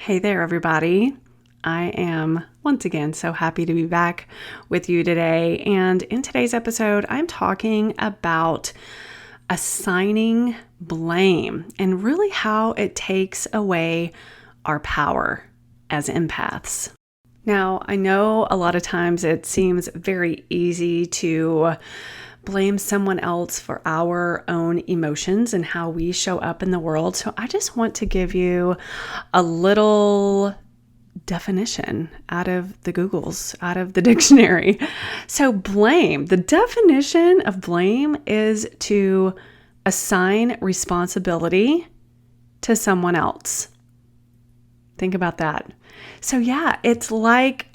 Hey there, everybody. I am once again so happy to be back with you today. And in today's episode, I'm talking about assigning blame and really how it takes away our power as empaths. Now, I know a lot of times it seems very easy to blame someone else for our own emotions and how we show up in the world. So I just want to give you a little definition out of the Googles, out of the dictionary. So blame, the definition of blame is to assign responsibility to someone else. Think about that. So yeah, it's like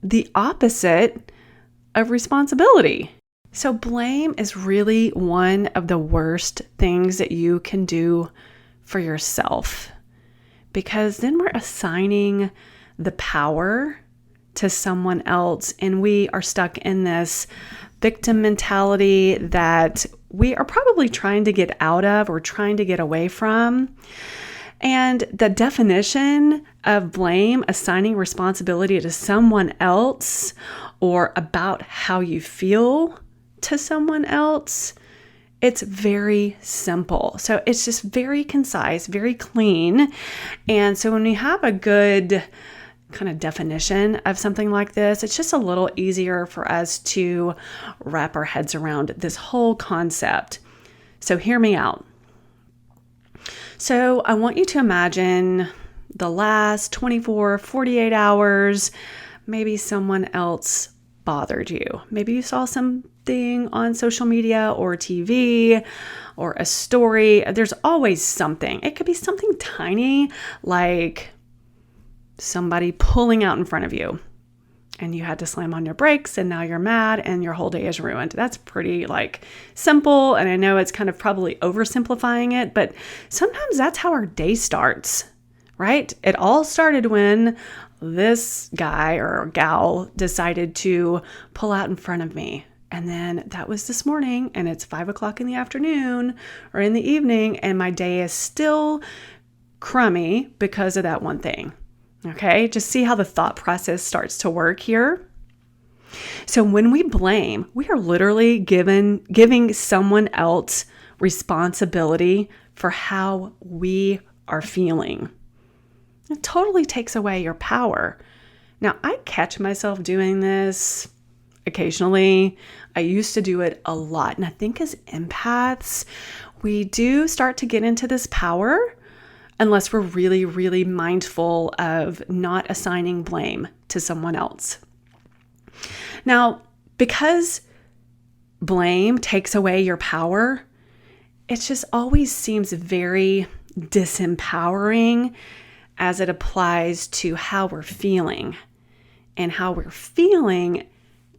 the opposite of responsibility. So blame is really one of the worst things that you can do for yourself, because then we're assigning the power to someone else and we are stuck in this victim mentality that we are probably trying to get out of or trying to get away from. And the definition of blame, assigning responsibility to someone else or about how you feel to someone else, it's very simple. So it's just very concise, very clean. And so when we have a good kind of definition of something like this, it's just a little easier for us to wrap our heads around this whole concept. So hear me out. So I want you to imagine the last 24, 48 hours, maybe someone else bothered you. Maybe you saw something on social media or TV or a story. There's always something. It could be something tiny, like somebody pulling out in front of you and you had to slam on your brakes and now you're mad and your whole day is ruined. That's pretty simple. And I know it's kind of probably oversimplifying it, but sometimes that's how our day starts, right? It all started when this guy or gal decided to pull out in front of me. And then that was this morning and it's 5:00 in the afternoon or in the evening and my day is still crummy because of that one thing. Okay, just see how the thought process starts to work here. So when we blame, we are literally giving someone else responsibility for how we are feeling. It totally takes away your power. Now, I catch myself doing this occasionally. I used to do it a lot. And I think as empaths, we do start to get into this power unless we're really, really mindful of not assigning blame to someone else. Now, because blame takes away your power, it just always seems very disempowering as it applies to how we're feeling. And how we're feeling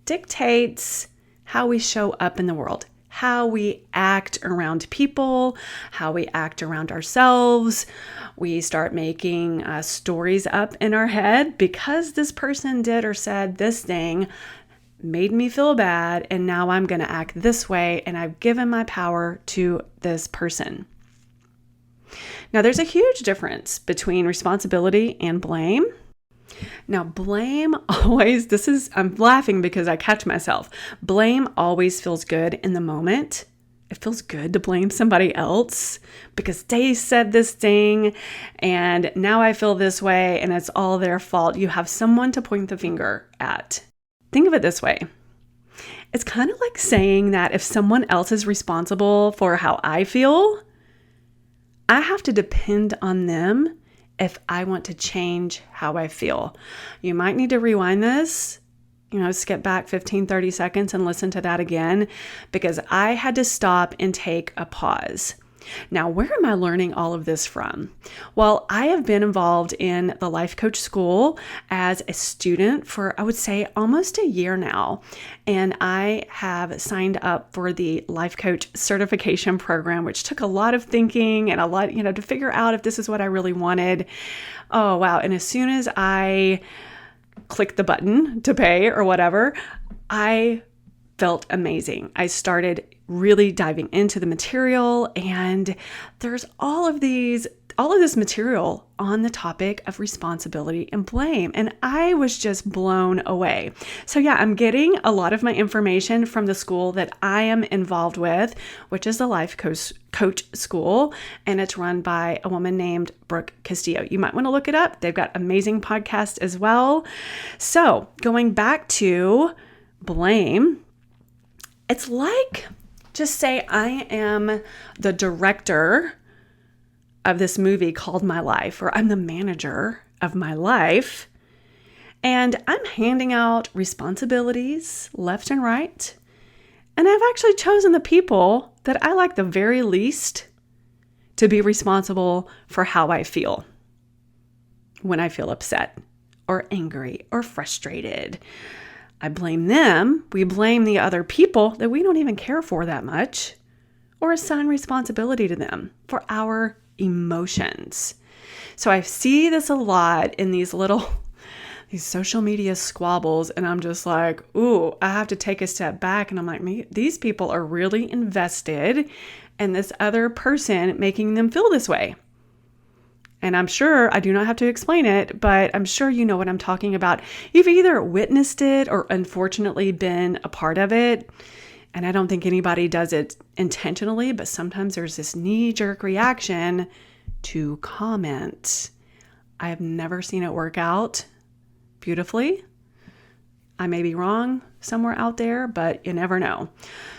dictates how we show up in the world, how we act around people, how we act around ourselves. We start making stories up in our head because this person did or said this thing made me feel bad, and now I'm going to act this way, and I've given my power to this person. Now, there's a huge difference between responsibility and blame. Now, blame always, I'm laughing because I catch myself. Blame always feels good in the moment. It feels good to blame somebody else because they said this thing and now I feel this way and it's all their fault. You have someone to point the finger at. Think of it this way. It's kind of like saying that if someone else is responsible for how I feel, I have to depend on them if I want to change how I feel. You might need to rewind this, skip back 15, 30 seconds and listen to that again, because I had to stop and take a pause. Now, where am I learning all of this from? Well, I have been involved in the life coach school as a student for, I would say, almost a year now. And I have signed up for the life coach certification program, which took a lot of thinking and a lot, to figure out if this is what I really wanted. Oh, wow. And as soon as I clicked the button to pay or whatever, I felt amazing. I started really diving into the material, and there's all of these all of this material on the topic of responsibility and blame. And I was just blown away. So yeah, I'm getting a lot of my information from the school that I am involved with, which is the Life Coach School. And it's run by a woman named Brooke Castillo. You might want to look it up. They've got amazing podcasts as well. So going back to blame, it's like, just say I am the director of this movie called My Life, or I'm the manager of my life, and I'm handing out responsibilities left and right. And I've actually chosen the people that I like the very least to be responsible for how I feel when I feel upset or angry or frustrated. I blame them. We blame the other people that we don't even care for that much, or assign responsibility to them for our emotions. So I see this a lot in these social media squabbles, and I'm just like, ooh, I have to take a step back. And I'm like, these people are really invested in this other person making them feel this way. And I'm sure I do not have to explain it, but I'm sure you know what I'm talking about. You've either witnessed it or unfortunately been a part of it. And I don't think anybody does it intentionally, but sometimes there's this knee-jerk reaction to comment. I have never seen it work out beautifully. I may be wrong somewhere out there, but you never know.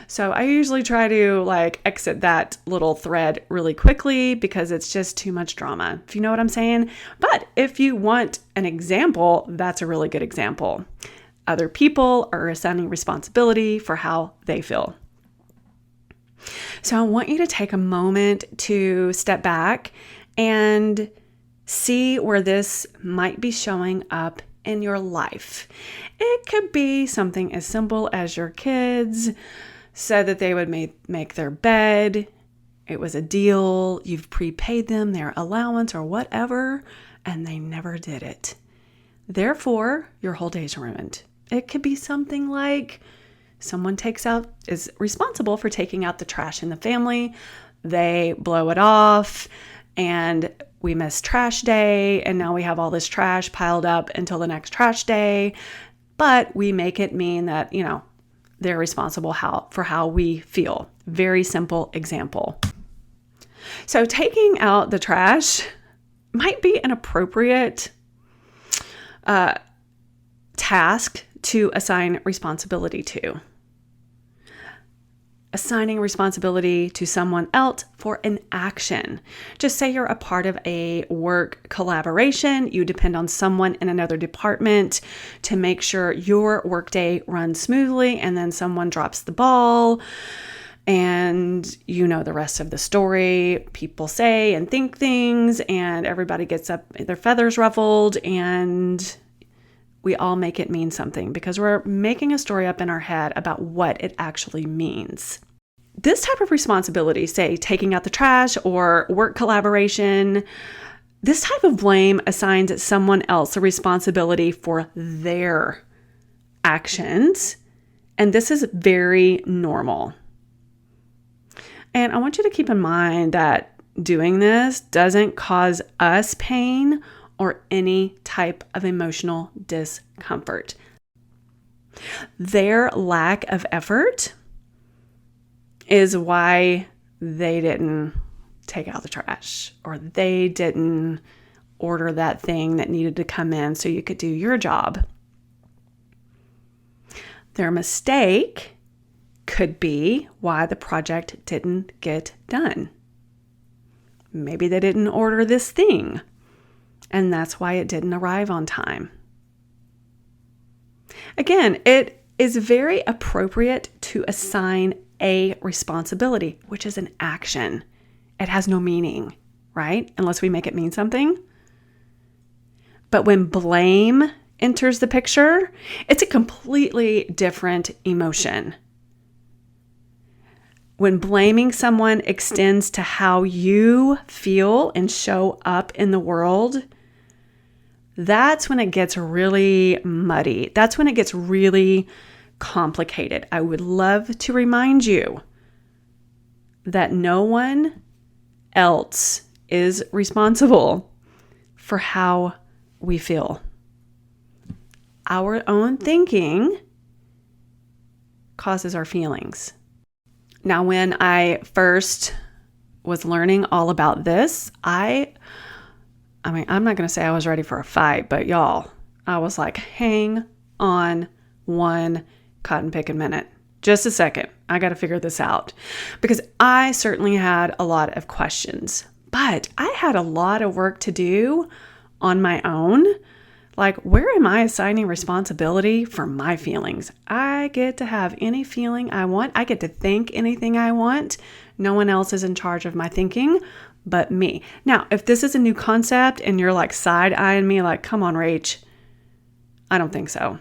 So I usually try to exit that little thread really quickly because it's just too much drama, if you know what I'm saying. But if you want an example, that's a really good example. Other people are assigning responsibility for how they feel. So I want you to take a moment to step back and see where this might be showing up in your life. It could be something as simple as your kids said that they would make their bed. It was a deal. You've prepaid them their allowance or whatever, and they never did it. Therefore, your whole day's ruined. It could be something like someone is responsible for taking out the trash in the family. They blow it off and we miss trash day. And now we have all this trash piled up until the next trash day. But we make it mean that, they're responsible for how we feel. Very simple example. So taking out the trash might be an appropriate task to assign responsibility to. Assigning responsibility to someone else for an action. Just say you're a part of a work collaboration. You depend on someone in another department to make sure your workday runs smoothly, and then someone drops the ball. And you know the rest of the story. People say and think things, and everybody gets up, their feathers ruffled, and we all make it mean something because we're making a story up in our head about what it actually means. This type of responsibility, say taking out the trash or work collaboration, this type of blame assigns someone else a responsibility for their actions. And this is very normal. And I want you to keep in mind that doing this doesn't cause us pain or any type of emotional discomfort. Their lack of effort is why they didn't take out the trash, or they didn't order that thing that needed to come in so you could do your job. Their mistake could be why the project didn't get done. Maybe they didn't order this thing, and that's why it didn't arrive on time. Again, it is very appropriate to assign a responsibility, which is an action. It has no meaning, right? Unless we make it mean something. But when blame enters the picture, it's a completely different emotion. When blaming someone extends to how you feel and show up in the world, that's when it gets really muddy. That's when it gets really complicated. I would love to remind you that no one else is responsible for how we feel. Our own thinking causes our feelings. Now, when I first was learning all about this, I'm not going to say I was ready for a fight, but y'all, I was like, hang on one cotton picking minute. Just a second. I got to figure this out, because I certainly had a lot of questions, but I had a lot of work to do on my own. Like, where am I assigning responsibility for my feelings? I get to have any feeling I want. I get to think anything I want. No one else is in charge of my thinking but me. Now, if this is a new concept and you're like side-eyeing me like, come on, Rach, I don't think so.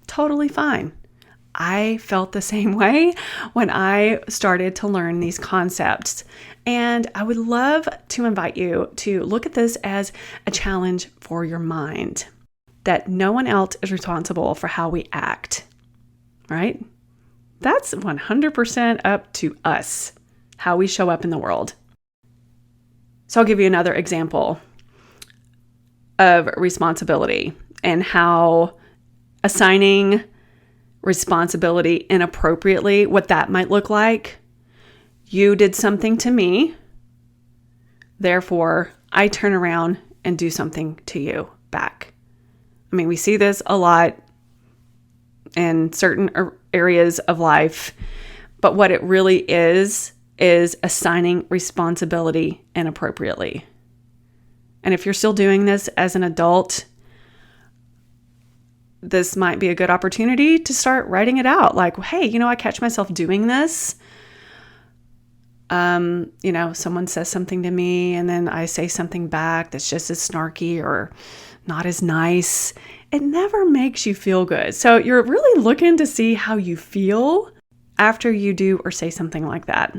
Totally fine. I felt the same way when I started to learn these concepts. And I would love to invite you to look at this as a challenge for your mind, that no one else is responsible for how we act, right? That's 100% up to us, how we show up in the world. So I'll give you another example of responsibility and how assigning responsibility inappropriately, what that might look like. You did something to me, therefore I turn around and do something to you back. I mean, we see this a lot in certain areas of life, but what it really is assigning responsibility inappropriately. And if you're still doing this as an adult, this might be a good opportunity to start writing it out. Like, hey, I catch myself doing this. Someone says something to me and then I say something back that's just as snarky or not as nice. It never makes you feel good. So you're really looking to see how you feel after you do or say something like that.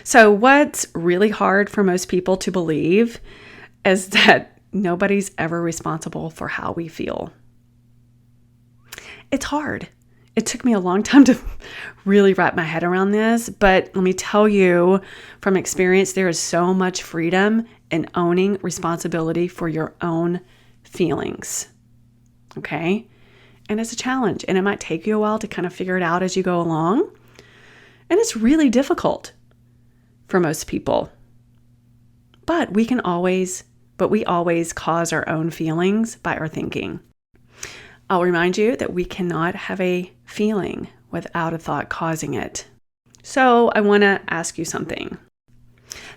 So what's really hard for most people to believe is that nobody's ever responsible for how we feel. It's hard. It took me a long time to really wrap my head around this, but let me tell you from experience, there is so much freedom in owning responsibility for your own feelings. Okay? And it's a challenge, and it might take you a while to kind of figure it out as you go along. And it's really difficult for most people. But we always cause our own feelings by our thinking. I'll remind you that we cannot have a feeling without a thought causing it. So I want to ask you something.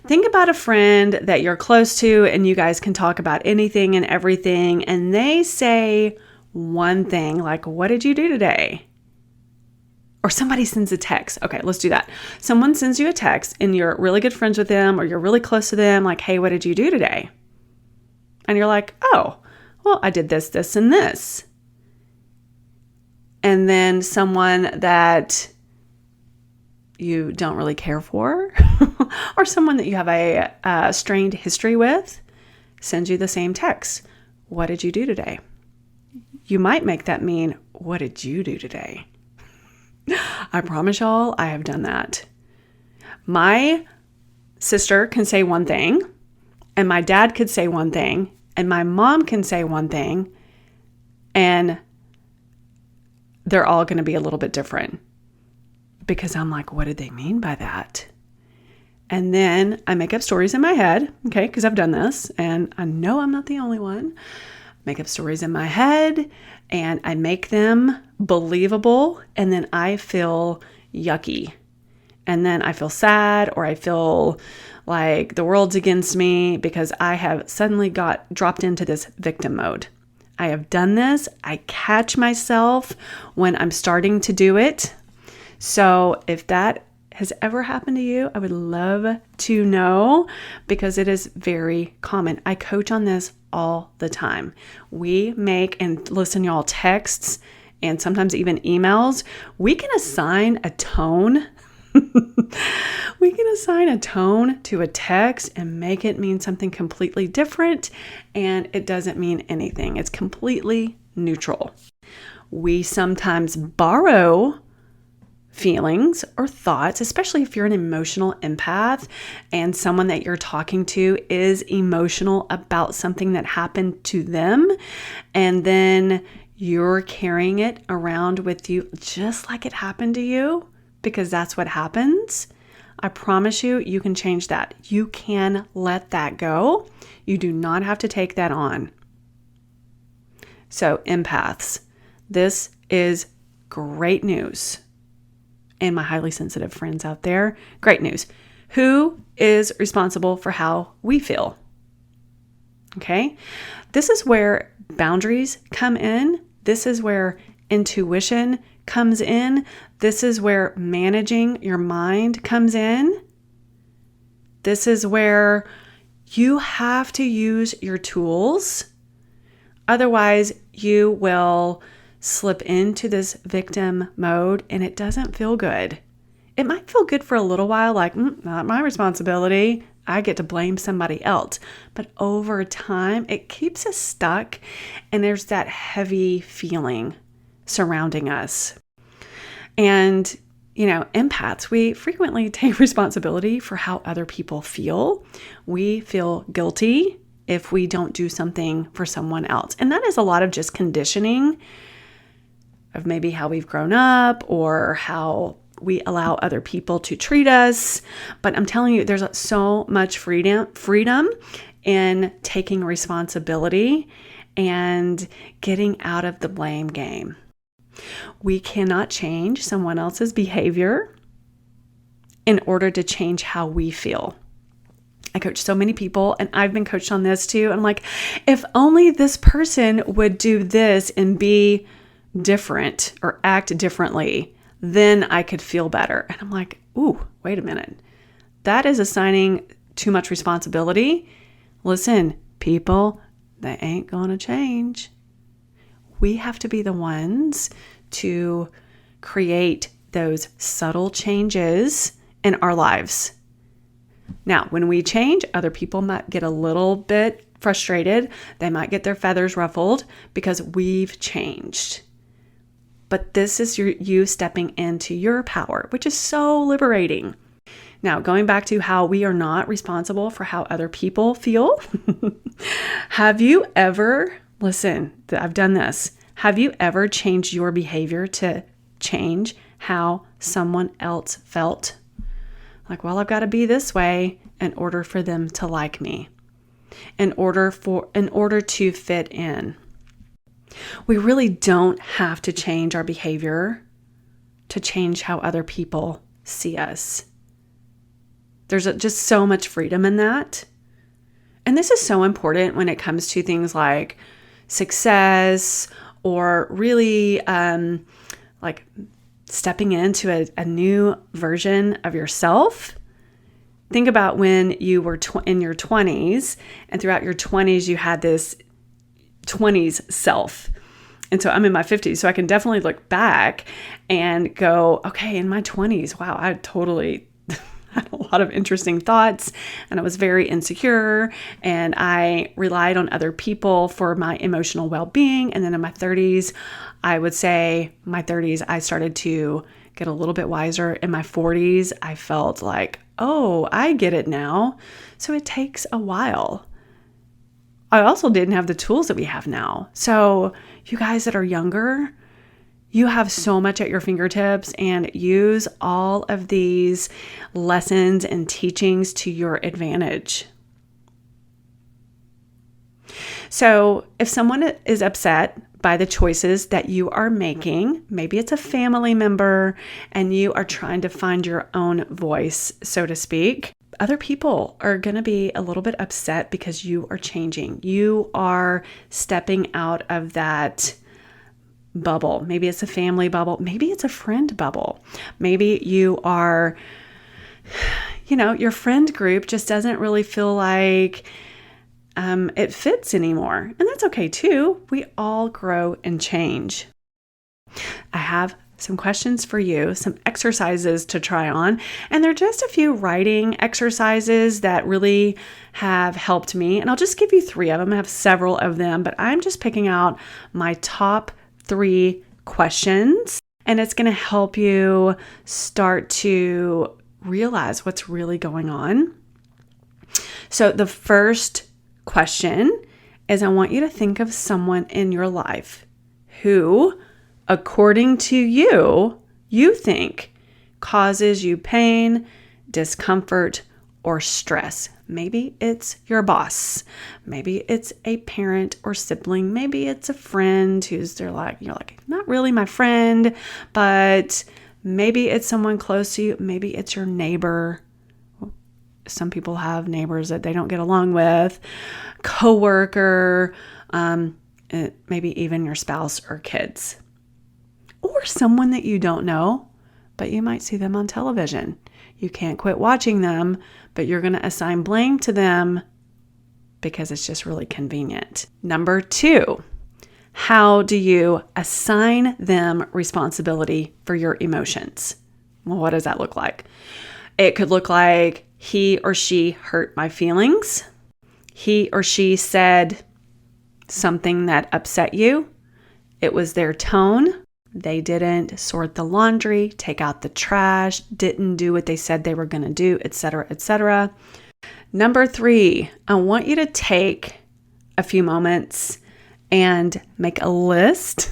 Think about a friend that you're close to and you guys can talk about anything and everything, and they say one thing like, what did you do today? Or somebody sends a text. Okay, let's do that. Someone sends you a text and you're really good friends with them or you're really close to them, like, hey, what did you do today? And you're like, oh, well, I did this, this, and this. And then someone that you don't really care for or someone that you have a strained history with sends you the same text. What did you do today? You might make that mean, what did you do today? I promise y'all, I have done that. My sister can say one thing, and my dad could say one thing, and my mom can say one thing, and they're all going to be a little bit different because I'm like, what did they mean by that? And then I make up stories in my head, okay, because I've done this and I know I'm not the only one. Make up stories in my head and I make them believable, and then I feel yucky. And then I feel sad, or I feel like the world's against me because I have suddenly got dropped into this victim mode. I have done this. I catch myself when I'm starting to do it. So if that has ever happened to you, I would love to know because it is very common. I coach on this all the time. We make, and listen, y'all, texts and sometimes even emails, we can assign a tone. We can assign a tone to a text and make it mean something completely different, and it doesn't mean anything. It's completely neutral. We sometimes borrow feelings or thoughts, especially if you're an emotional empath and someone that you're talking to is emotional about something that happened to them, and then you're carrying it around with you just like it happened to you, because that's what happens. I promise you, you can change that. You can let that go. You do not have to take that on. So, empaths, this is great news. And my highly sensitive friends out there, great news. Who is responsible for how we feel? Okay. This is where boundaries come in. This is where intuition comes in. This is where managing your mind comes in. This is where you have to use your tools. Otherwise, you will slip into this victim mode and it doesn't feel good. It might feel good for a little while, like, not my responsibility. I get to blame somebody else. But over time, it keeps us stuck and there's that heavy feeling surrounding us. And, empaths, we frequently take responsibility for how other people feel. We feel guilty if we don't do something for someone else. And that is a lot of just conditioning of maybe how we've grown up or how we allow other people to treat us. But I'm telling you, there's so much freedom in taking responsibility and getting out of the blame game. We cannot change someone else's behavior in order to change how we feel. I coach so many people, and I've been coached on this too. I'm like, if only this person would do this and be different or act differently, then I could feel better. And I'm like, ooh, wait a minute. That is assigning too much responsibility. Listen, people, they ain't going to change. We have to be the ones to create those subtle changes in our lives. Now, when we change, other people might get a little bit frustrated. They might get their feathers ruffled because we've changed. But this is you stepping into your power, which is so liberating. Now, going back to how we are not responsible for how other people feel. Have you ever, listen, I've done this. Have you ever changed your behavior to change how someone else felt? Like, well, I've got to be this way in order for them to like me, in order to fit in. We really don't have to change our behavior to change how other people see us. There's just so much freedom in that. And this is so important when it comes to things like success or really like stepping into a new version of yourself. Think about when you were in your 20s, and throughout your 20s, you had this 20s self. And so I'm in my 50s, so I can definitely look back and go, okay, in my 20s, wow, I totally had a lot of interesting thoughts, and I was very insecure, and I relied on other people for my emotional well-being. And then in my 30s, I would say I started to get a little bit wiser. In my 40s, I felt like, oh, I get it now. So it takes a while. I also didn't have the tools that we have now. So you guys that are younger, you have so much at your fingertips, and use all of these lessons and teachings to your advantage. So if someone is upset by the choices that you are making, maybe it's a family member and you are trying to find your own voice, so to speak, other people are going to be a little bit upset because you are changing. You are stepping out of that bubble. Maybe it's a family bubble. Maybe it's a friend bubble. Maybe you are, your friend group just doesn't really feel like it fits anymore. And that's okay too. We all grow and change. I have some questions for you, some exercises to try on. And they're just a few writing exercises that really have helped me. And I'll just give you 3 of them. I have several of them, but I'm just picking out my top 3 questions. And it's going to help you start to realize what's really going on. So the first question is, I want you to think of someone in your life who, according to you think causes you pain, discomfort, or stress. Maybe it's your boss. Maybe it's a parent or sibling. Maybe it's a friend you're like, not really my friend, but maybe it's someone close to you. Maybe it's your neighbor. Some people have neighbors that they don't get along with, coworker, maybe even your spouse or kids, or someone that you don't know, but you might see them on television. You can't quit watching them, but you're going to assign blame to them because it's just really convenient. Number 2, how do you assign them responsibility for your emotions? Well, what does that look like? It could look like he or she hurt my feelings. He or she said something that upset you. It was their tone. They didn't sort the laundry, take out the trash, didn't do what they said they were going to do, etc., etc. Number 3, I want you to take a few moments and make a list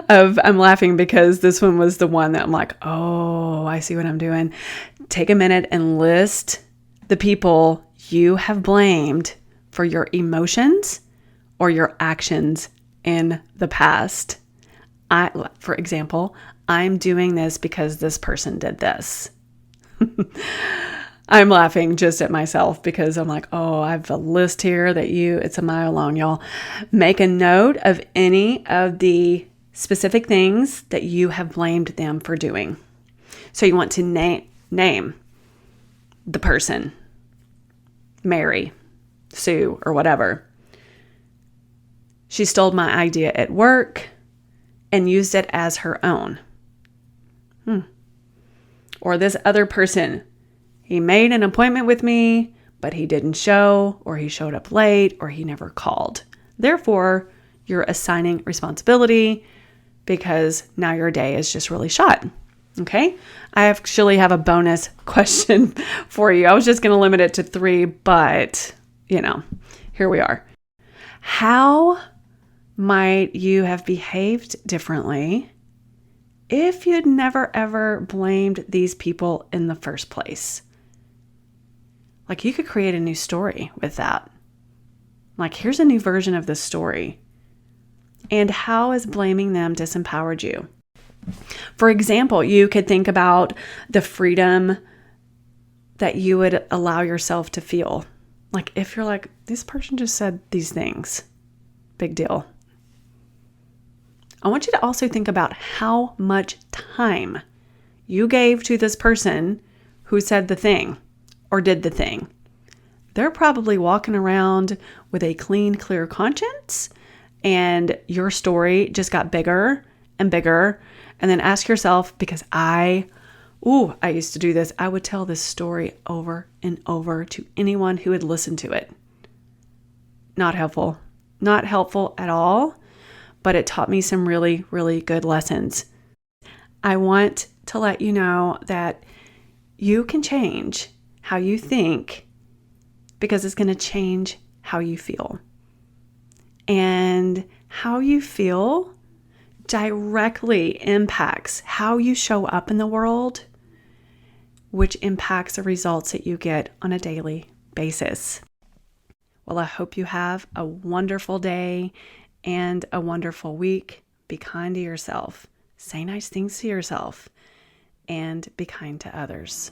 of, I'm laughing because this one was the one that I'm like, oh, I see what I'm doing. Take a minute and list the people you have blamed for your emotions or your actions in the past. For example, I'm doing this because this person did this. I'm laughing just at myself because I'm like, oh, I have a list here it's a mile long, y'all. Make a note of any of the specific things that you have blamed them for doing. So you want to name the person, Mary, Sue, or whatever. She stole my idea at work and used it as her own. Or this other person, he made an appointment with me, but he didn't show, or he showed up late, or he never called. Therefore, you're assigning responsibility because now your day is just really shot. Okay? I actually have a bonus question for you. I was just going to limit it to 3, but, here we are. How might you have behaved differently if you'd never ever blamed these people in the first place? Like, you could create a new story with that. Like, here's a new version of this story. And how has blaming them disempowered you? For example, you could think about the freedom that you would allow yourself to feel. Like, if you're like, this person just said these things, big deal. I want you to also think about how much time you gave to this person who said the thing or did the thing. They're probably walking around with a clean, clear conscience, and your story just got bigger and bigger. And then ask yourself, because I used to do this. I would tell this story over and over to anyone who would listen to it. Not helpful at all. But it taught me some really, really good lessons. I want to let you know that you can change how you think because it's going to change how you feel. And how you feel directly impacts how you show up in the world, which impacts the results that you get on a daily basis. Well, I hope you have a wonderful day and a wonderful week. Be kind to yourself. Say nice things to yourself. And be kind to others.